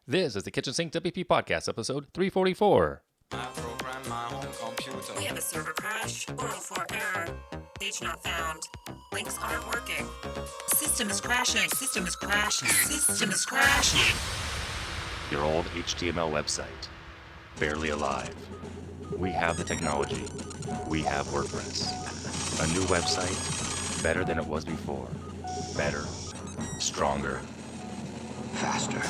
This is the Kitchen Sink WP Podcast, episode 344. I program my own computer. We have a server crash. 404 error. Page not found. Links aren't working. System is crashing. System is crashing. System is crashing. Your old HTML website. Barely alive. We have the technology. We have WordPress. A new website. Better than it was before. Better. Stronger. Faster.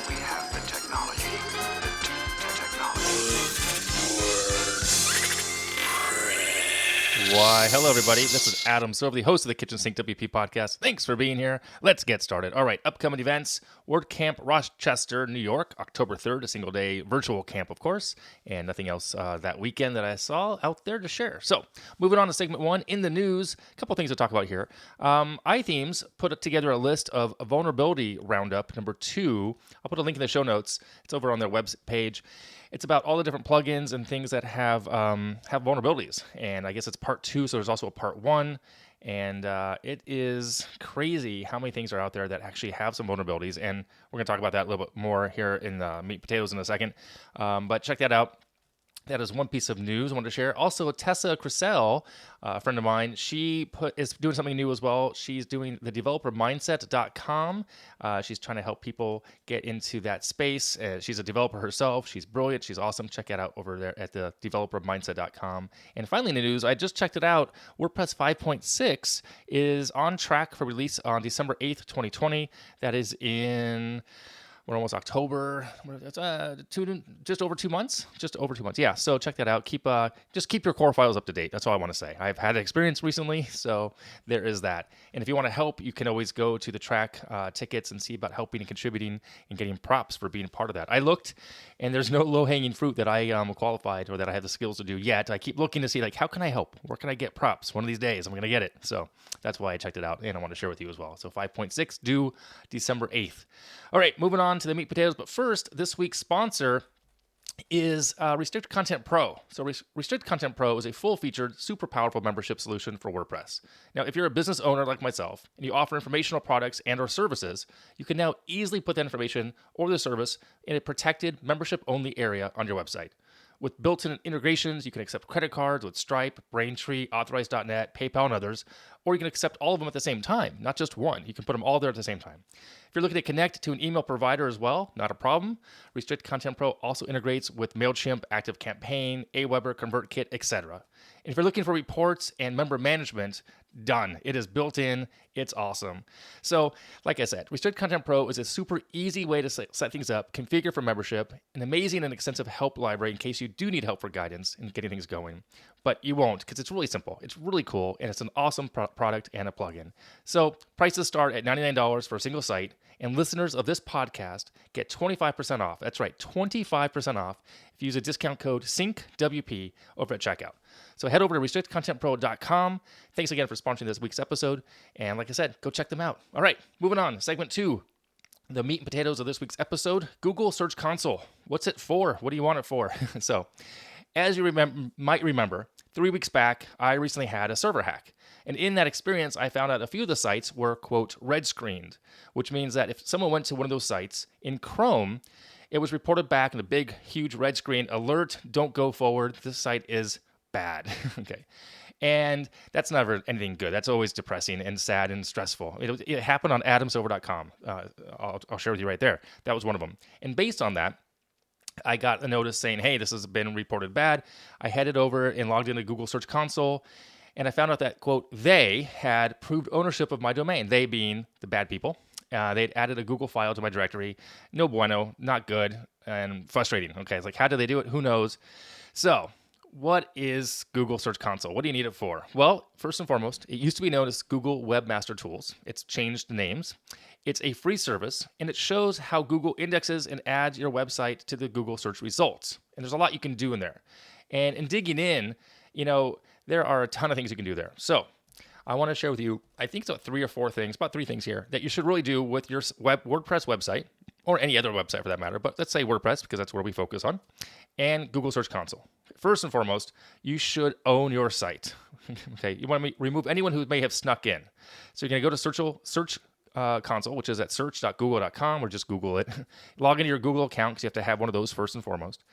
We have the technology. Why, hello everybody. This is Adam Silver, the host of the Kitchen Sink WP Podcast. Thanks for being here. Let's get started. All right, upcoming events. WordCamp Rochester, New York, October 3rd, a single day virtual camp, of course, and nothing else that weekend that I saw out there to share. So, moving on to segment one, in the news, a couple things to talk about here. iThemes put together a list of vulnerability Roundup number 2. I'll put a link in the show notes. It's over on their web page. It's about all the different plugins and things that have vulnerabilities. And I guess it's part 2, so there's also a part 1. And it is crazy how many things are out there that actually have some vulnerabilities. And we're going to talk about that a little bit more here in the meat and potatoes in a second. But check that out. That is one piece of news I wanted to share. Also, Tessa Krisel, a friend of mine, she is doing something new as well. She's doing the developermindset.com. She's trying to help people get into that space. She's a developer herself. She's brilliant. She's awesome. Check it out over there at the developermindset.com. And finally, in the news, I just checked it out. WordPress 5.6 is on track for release on December 8th, 2020. That is in... We're almost October. Just over 2 months. Yeah. So check that out. Just keep your core files up to date. That's all I want to say. I've had experience recently, so there is that. And if you want to help, you can always go to the track tickets and see about helping and contributing and getting props for being part of that. I looked, and there's no low-hanging fruit that I am qualified or that I have the skills to do yet. I keep looking to see how can I help? Where can I get props? One of these days, I'm going to get it. So that's why I checked it out, and I want to share with you as well. So 5.6 due December 8th. All right, moving on to the meat potatoes. But first, this week's sponsor is Restricted Content Pro. So Restricted Content Pro is a full-featured, super powerful membership solution for WordPress. Now, if you're a business owner like myself and you offer informational products and or services, you can now easily put that information or the service in a protected membership-only area on your website. With built-in integrations, you can accept credit cards with Stripe, Braintree, Authorize.net, PayPal, and others, or you can accept all of them at the same time, not just one. You can put them all there at the same time. If you're looking to connect to an email provider as well, not a problem. Restrict Content Pro also integrates with MailChimp, ActiveCampaign, Aweber, ConvertKit, etc. And if you're looking for reports and member management, done. It is built in. It's awesome. So, like I said, Restrict Content Pro is a super easy way to set things up, configure for membership, an amazing and extensive help library in case you do need help for guidance in getting things going. But you won't, because it's really simple. It's really cool, and it's an awesome product and a plugin. So prices start at $99 for a single site, and listeners of this podcast get 25% off. That's right, 25% off if you use a discount code SYNCWP over at checkout. So head over to restrictcontentpro.com. Thanks again for sponsoring this week's episode. And like I said, go check them out. All right, moving on. Segment 2. The meat and potatoes of this week's episode, Google Search Console. What's it for? What do you want it for? So, as you might remember, 3 weeks back, I recently had a server hack. And in that experience, I found out a few of the sites were, quote, red screened, which means that if someone went to one of those sites in Chrome, it was reported back in a big, huge red screen, alert, don't go forward, this site is bad. Okay. And that's never anything good. That's always depressing and sad and stressful. It happened on adamsilver.com. I'll share with you right there. That was one of them. And based on that, I got a notice saying, hey, this has been reported bad. I headed over and logged into Google Search Console, and I found out that, quote, they had proved ownership of my domain, they being the bad people. They'd added a Google file to my directory. No bueno, not good, and frustrating. Okay, it's like, how did they do it? Who knows? So, what is Google Search Console? What do you need it for? Well, first and foremost, it used to be known as Google Webmaster Tools. It's changed names. It's a free service, and it shows how Google indexes and adds your website to the Google search results. And there's a lot you can do in there. And in digging in, there are a ton of things you can do there. So I want to share with you, I think it's about 3 or 4 things, about 3 things here that you should really do with your WordPress website, or any other website for that matter, but let's say WordPress because that's where we focus on, and Google Search Console. First and foremost, you should own your site. Okay, you want to remove anyone who may have snuck in. So you're going to go to search console, which is at search.google.com, or just Google it. Log into your Google account because you have to have one of those first and foremost.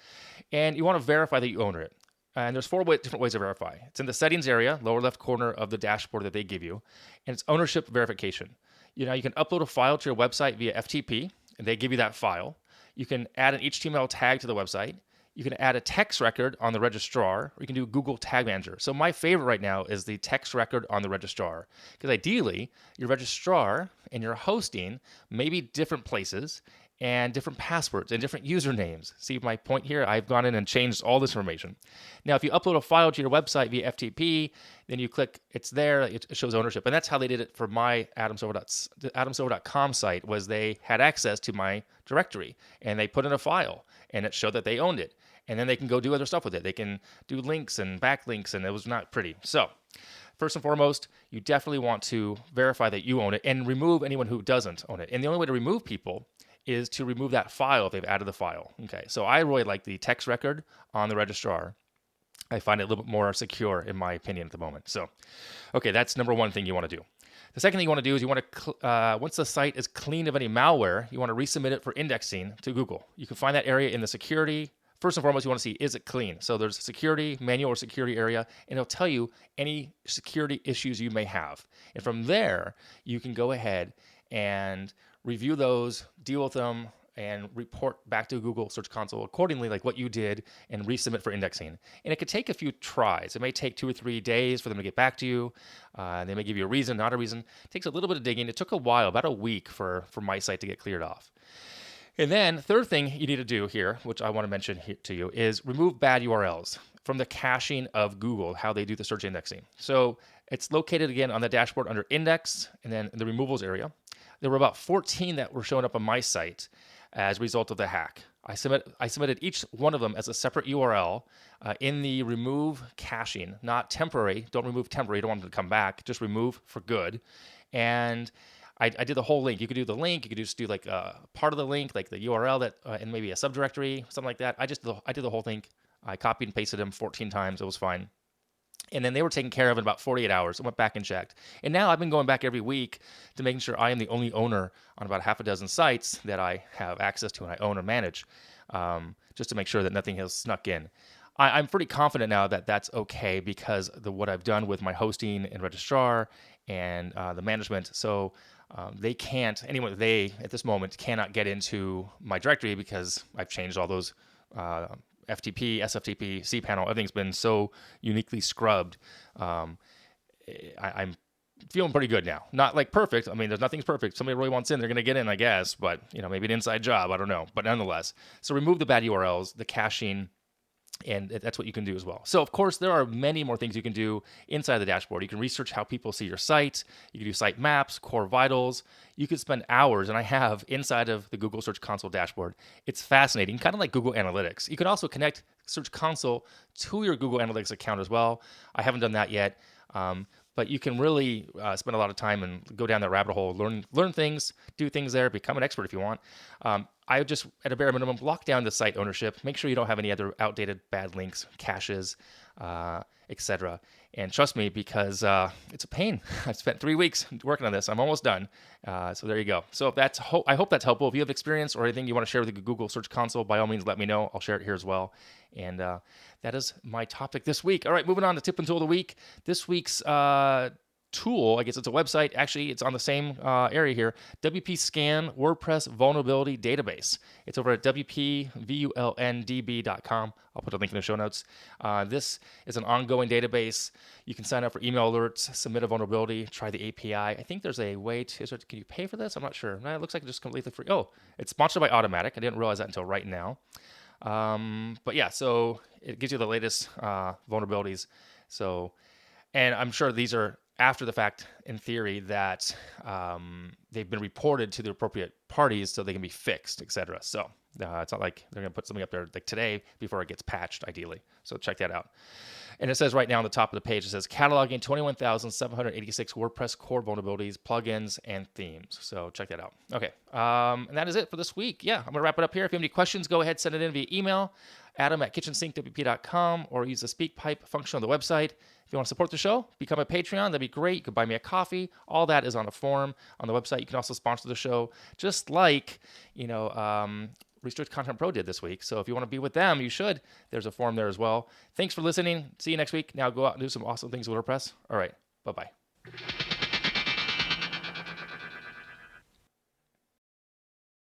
And you want to verify that you own it. And there's 4 different ways to verify. It's in the settings area, lower left corner of the dashboard that they give you, and it's ownership verification. You can upload a file to your website via FTP, and they give you that file. You can add an HTML tag to the website. You can add a text record on the registrar, or you can do Google Tag Manager. So my favorite right now is the text record on the registrar, because ideally, your registrar and your hosting may be different places and different passwords and different usernames. See my point here? I've gone in and changed all this information. Now, if you upload a file to your website via FTP, then you click, it's there, it shows ownership. And that's how they did it for my adamsilver.com site, was they had access to my directory, and they put in a file, and it showed that they owned it. And then they can go do other stuff with it. They can do links and backlinks, and it was not pretty. So, first and foremost, you definitely want to verify that you own it and remove anyone who doesn't own it. And the only way to remove people is to remove that file if they've added the file. Okay, so I really like the text record on the registrar. I find it a little bit more secure, in my opinion, at the moment. So, okay, that's number one thing you want to do. The second thing you want to do is you want to, once the site is clean of any malware, you want to resubmit it for indexing to Google. You can find that area in the security. First and foremost, you want to see, is it clean? So there's a security, manual or security area, and it'll tell you any security issues you may have. And from there, you can go ahead and review those, deal with them, and report back to Google Search Console accordingly, like what you did, and resubmit for indexing. And it could take a few tries. It may take 2 or 3 days for them to get back to you. They may give you a reason, not a reason. It takes a little bit of digging. It took a while, about a week for my site to get cleared off. And then third thing you need to do here, which I want to mention here to you, is remove bad URLs from the caching of Google, how they do the search indexing. So it's located again on the dashboard under index and then in the removals area. There were about 14 that were showing up on my site as a result of the hack. I submitted each one of them as a separate URL in the remove caching, not temporary. Don't remove temporary. You don't want them to come back. Just remove for good. And I did the whole link. You could do the link. You could just do like part of the link, like the URL that, and maybe a subdirectory, something like that. I did the whole thing. I copied and pasted them 14 times. It was fine. And then they were taken care of in about 48 hours. I went back and checked. And now I've been going back every week to making sure I am the only owner on about half a dozen sites that I have access to and I own or manage, just to make sure that nothing has snuck in. I'm pretty confident now that that's okay because of what I've done with my hosting and registrar and the management. So they at this moment cannot get into my directory because I've changed all those FTP, SFTP, cPanel. Everything's been so uniquely scrubbed. I'm feeling pretty good now. Not like perfect. I mean, nothing's perfect. Somebody really wants in, they're going to get in, I guess. But maybe an inside job. I don't know. But nonetheless, so remove the bad URLs, the caching. And that's what you can do as well. So, of course, there are many more things you can do inside the dashboard. You can research how people see your site. You can do site maps, core vitals. You could spend hours, and I have, inside of the Google Search Console dashboard. It's fascinating, kind of like Google Analytics. You can also connect Search Console to your Google Analytics account as well. I haven't done that yet, but you can really spend a lot of time and go down that rabbit hole, learn things, do things there, become an expert if you want. I would just, at a bare minimum, lock down the site ownership. Make sure you don't have any other outdated bad links, caches, etc. And trust me, because it's a pain. I've spent 3 weeks working on this. I'm almost done. So there you go. So I hope that's helpful. If you have experience or anything you want to share with the Google Search Console, by all means, let me know. I'll share it here as well. And that is my topic this week. All right, moving on to tip and tool of the week. This week's tool, I guess it's a website. Actually, it's on the same area here. WPScan WordPress Vulnerability Database. It's over at WPVULNDB.com. I'll put a link in the show notes. This is an ongoing database. You can sign up for email alerts, submit a vulnerability, try the API. I think there's a way to, can you pay for this? I'm not sure. It looks like it's just completely free. Oh, it's sponsored by Automatic. I didn't realize that until right now. But yeah, so it gives you the latest vulnerabilities. So, and I'm sure these are after the fact, in theory, that they've been reported to the appropriate parties so they can be fixed, etc. So it's not like they're going to put something up there like today before it gets patched, ideally. So check that out. And it says right now on the top of the page, it says cataloging 21,786 WordPress core vulnerabilities, plugins, and themes. So check that out. Okay. And that is it for this week. Yeah, I'm going to wrap it up here. If you have any questions, go ahead, send it in via email adam@kitchensinkwp.com, or use the speak pipe function on the website. If you want to support the show, become a Patreon. That'd be great. You could buy me a coffee. All that is on a form on the website. You can also sponsor the show, just like, Restrict Content Pro did this week. So if you want to be with them, you should. There's a form there as well. Thanks for listening. See you next week. Now go out and do some awesome things with WordPress. All right. Bye-bye.